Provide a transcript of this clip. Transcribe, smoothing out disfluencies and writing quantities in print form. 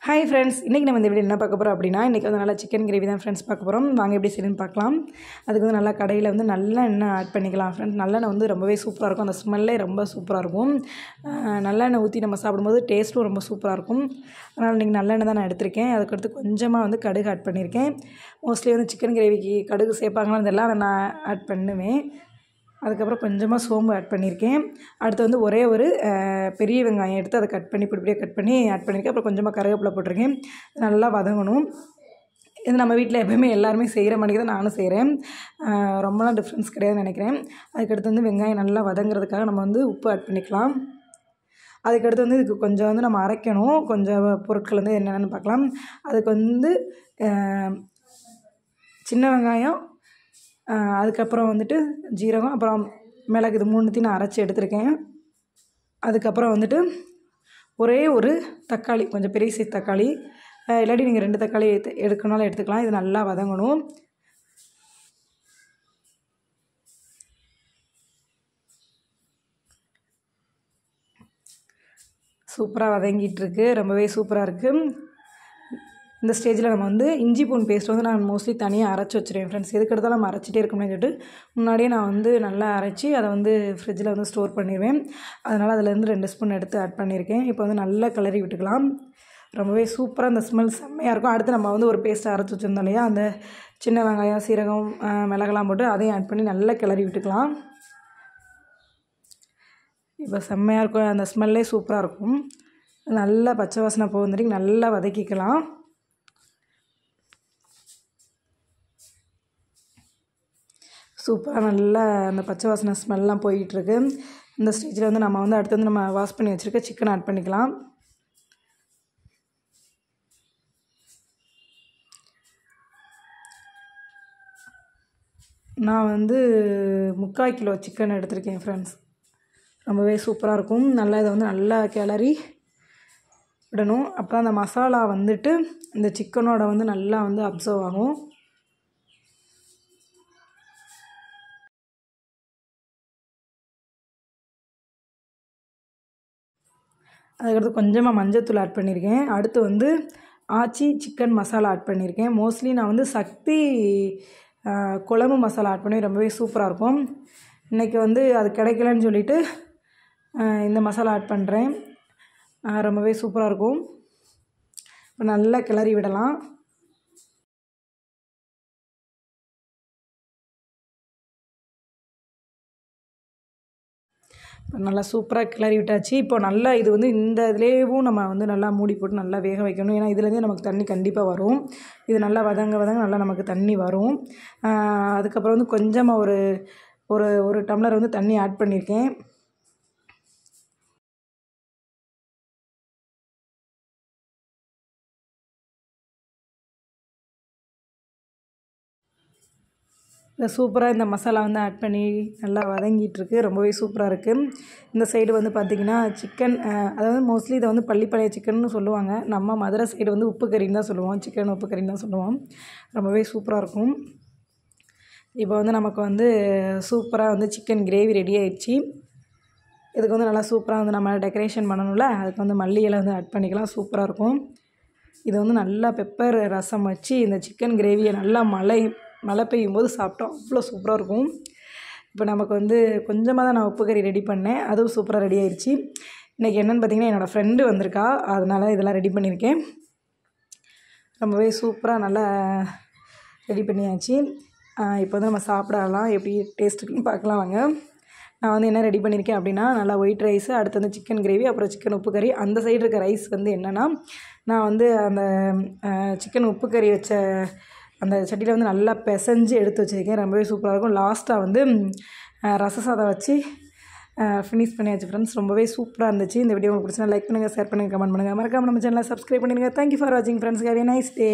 Hi friends, இன்றைக்கி நம்ம இந்த வீடியோ என்ன பார்க்க போகிறோம் அப்படின்னா, இன்றைக்கி வந்து நல்லா சிக்கன் கிரேவி தான் ஃப்ரெண்ட்ஸ் பார்க்க போகிறோம். வாங்க எப்படி செய்யணும்னு பார்க்கலாம். அதுக்கு வந்து நல்லா கடையில் வந்து நல்லெண்ணெய் ஆட் பண்ணிக்கலாம் ஃப்ரெண்ட்ஸ். நல்லெண்ணெய் வந்து ரொம்பவே சூப்பராக இருக்கும். அந்த ஸ்மெல்லே ரொம்ப சூப்பராக இருக்கும். நல்லெண்ணெய் ஊற்றி நம்ம சாப்பிடும்போது டேஸ்ட்டும் ரொம்ப சூப்பராக இருக்கும். அதனால் இன்றைக்கி நல்லெண்ணெய் தான் நான் எடுத்திருக்கேன். அதுக்கடுத்து கொஞ்சமாக வந்து கடுகு ஆட் பண்ணியிருக்கேன். மோஸ்ட்லி வந்து சிக்கன் கிரேவிக்கு கடுகு சேர்ப்பாங்களா, அதெல்லாம் நான் ஆட் பண்ணுவேன். அதுக்கப்புறம் கொஞ்சமாக சோம்பு ஆட் பண்ணியிருக்கேன். அடுத்து வந்து ஒரே ஒரு பெரிய வெங்காயம் எடுத்து அதை கட் பண்ணி பொடிப்படியாக கட் பண்ணி ஆட் பண்ணியிருக்கேன். அப்புறம் கொஞ்சமாக கருவேப்பிலை போட்டிருக்கேன். நல்லா வதங்கணும். இது நம்ம வீட்டில் எப்போயுமே எல்லாருமே செய்கிற மாதிரி தான் நானும் செய்கிறேன். ரொம்பலாம் டிஃப்ரென்ஸ் கிடையாதுன்னு நினைக்கிறேன். அதுக்கடுத்து வந்து வெங்காயம் நல்லா வதங்கிறதுக்காக நம்ம வந்து உப்பு ஆட் பண்ணிக்கலாம். அதுக்கடுத்து வந்து இதுக்கு கொஞ்சம் வந்து நம்ம அரைக்கணும். கொஞ்சம் பொருட்கள் வந்து என்னென்னு பார்க்கலாம். அதுக்கு வந்து சின்ன வெங்காயம், அதுக்கப்புறம் வந்துட்டு ஜீரகம், அப்புறம் மிளகு, இது மூணுத்தையும் நான் அரைச்சி எடுத்திருக்கேன். அதுக்கப்புறம் வந்துட்டு ஒரே ஒரு தக்காளி, கொஞ்சம் பெரிய சைஸ் தக்காளி, இல்லாட்டி நீங்கள் 2 தக்காளி எடுக்கணும்னாலும் எடுத்துக்கலாம். இது நல்லா வதங்கணும். சூப்பராக வதங்கிட்டுருக்கு. ரொம்பவே சூப்பராக இருக்குது. இந்த ஸ்டேஜில் நம்ம வந்து இஞ்சி பூண்டு பேஸ்ட் வந்து நான் மோஸ்ட்லி தனியாக அரைச்சி வச்சுருவேன் ஃப்ரெண்ட்ஸ். எதுக்கெடுத்தாலும் நம்ம அரைச்சிட்டே இருக்கணும்னு சொல்லிட்டு முன்னாடியே நான் வந்து நல்லா அரைச்சி அதை வந்து ஃப்ரிட்ஜில் வந்து ஸ்டோர் பண்ணிடுவேன். அதனால் அதிலேருந்து 2 ஸ்பூன் எடுத்து ஆட் பண்ணியிருக்கேன். இப்போ வந்து நல்லா கிளறி விட்டுக்கலாம். ரொம்பவே சூப்பராக அந்த ஸ்மெல் செம்மையாக இருக்கும். அடுத்து நம்ம வந்து ஒரு பேஸ்ட்டை அரைச்சி வச்சுருந்தோம் இல்லையா, அந்த சின்ன வெங்காயம், சீரகம், மிளகெல்லாம் போட்டு அதையும் ஆட் பண்ணி நல்லா கிளறி விட்டுக்கலாம். இப்போ செம்மையாக இருக்கும். அந்த ஸ்மெல்லே சூப்பராக இருக்கும். நல்லா பச்சை வாசனை போகும்போது நல்லா வதக்கிக்கலாம். சூப்பராக நல்லா அந்த பச்சை வாசனை ஸ்மெல்லாம் போயிட்டுருக்கு. இந்த ஸ்டேஜில் வந்து நம்ம வந்து அடுத்து வந்து நம்ம வாஷ் பண்ணி வச்சுருக்க சிக்கன் ஆட் பண்ணிக்கலாம். நான் வந்து 3/4 கிலோ சிக்கன் எடுத்திருக்கேன் ஃப்ரெண்ட்ஸ். ரொம்பவே சூப்பராக இருக்கும். நல்லா இதை வந்து நல்லா கிளறி விடணும். அப்புறம் அந்த மசாலா வந்துட்டு இந்த சிக்கனோட வந்து நல்லா வந்து அப்சர்வ் ஆகும். அதுக்கடுத்து கொஞ்சமாக மஞ்சள்தூள் ஆட் பண்ணியிருக்கேன். அடுத்து வந்து ஆச்சி சிக்கன் மசாலா ஆட் பண்ணியிருக்கேன். மோஸ்ட்லி நான் வந்து சக்தி குழம்பு மசாலா ஆட் பண்ணி ரொம்பவே சூப்பராக இருக்கும். இன்றைக்கி வந்து அது கிடைக்கலன்னு சொல்லிவிட்டு இந்த மசாலா ஆட் பண்ணுறேன். ரொம்பவே சூப்பராக இருக்கும். இப்போ நல்லா கிளறி விடலாம். நல்லா சூப்பராக கிளறி விட்டாச்சு. இப்போ நல்லா இது வந்து இந்த இதுலேயும் நம்ம வந்து நல்லா மூடி போட்டு நல்லா வேக வைக்கணும். ஏன்னா இதுலேருந்தே நமக்கு தண்ணி கண்டிப்பாக வரும். இது நல்லா வதங்க நல்லா நமக்கு தண்ணி வரும். அதுக்கப்புறம் வந்து கொஞ்சமாக ஒரு டம்ளர் வந்து தண்ணி ஆட் பண்ணியிருக்கேன். சூப்பராக இந்த மசாலா வந்து ஆட் பண்ணி நல்லா வதங்கிட்டுருக்கு. ரொம்பவே சூப்பராக இருக்குது. இந்த சைடு வந்து பார்த்திங்கன்னா சிக்கன், அதாவது மோஸ்ட்லி இதை வந்து பள்ளிப்பாளைய சிக்கன்னு சொல்லுவாங்க. நம்ம மதுரை சைடு வந்து உப்பு கறின்னு தான் சொல்லுவோம். சிக்கன் உப்பு கறின்னு தான் சொல்லுவோம். ரொம்பவே சூப்பராக இருக்கும். இப்போ வந்து நமக்கு வந்து சூப்பராக வந்து சிக்கன் கிரேவி ரெடி ஆயிடுச்சு. இதுக்கு வந்து நல்லா சூப்பராக வந்து நம்ம டெக்கரேஷன் பண்ணணும்ல, அதுக்கு வந்து மல்லி இலை வந்து ஆட் பண்ணிக்கலாம். சூப்பராக இருக்கும். இது வந்து நல்லா பெப்பர் ரசம் வச்சு இந்த சிக்கன் கிரேவியை நல்லா மழை பெய்யும் போது சாப்பிட்டோம். அவ்வளோ சூப்பராக இருக்கும். இப்போ நமக்கு வந்து கொஞ்சமாக தான் நான் உப்பு கறி ரெடி பண்ணேன். அதுவும் சூப்பராக ரெடி ஆயிடுச்சு. இன்றைக்கி என்னென்னு பார்த்திங்கன்னா, என்னோடய ஃப்ரெண்டு வந்திருக்கா. அதனால் இதெல்லாம் ரெடி பண்ணியிருக்கேன். ரொம்பவே சூப்பராக நல்லா ரெடி பண்ணியாச்சு. இப்போ வந்து நம்ம சாப்பிடலாம். எப்படி டேஸ்ட் இருக்குன்னு பார்க்கலாம் வாங்க. நான் வந்து என்ன ரெடி பண்ணியிருக்கேன் அப்படின்னா, நல்லா ஒயிட் ரைஸு, அடுத்து வந்து சிக்கன் கிரேவி, அப்புறம் சிக்கன் உப்பு கறி. அந்த சைடு இருக்க ரைஸ் வந்து என்னென்னா, நான் வந்து அந்த சிக்கன் உப்பு கறி வச்ச அந்த சட்டியில் வந்து நல்லா பிசைஞ்சு எடுத்து வச்சுருக்கேன். ரொம்பவே சூப்பராக இருக்கும். லாஸ்ட்டாக வந்து ரச சாதம் வச்சு ஃபினிஷ் பண்ணியாச்சு ஃப்ரெண்ட்ஸ். ரொம்பவே சூப்பராக இருந்துச்சு. இந்த வீடியோ உங்களுக்கு பிடிச்சா லைக் பண்ணுங்கள், ஷேர் பண்ணுங்கள், கமெண்ட் பண்ணுங்கள். மறக்காம நம்ம சேனலை சப்ஸ்கிரைப் பண்ணிடுங்க. தேங்க்யூ ஃபார் வாட்சிங் friends. Have a nice day.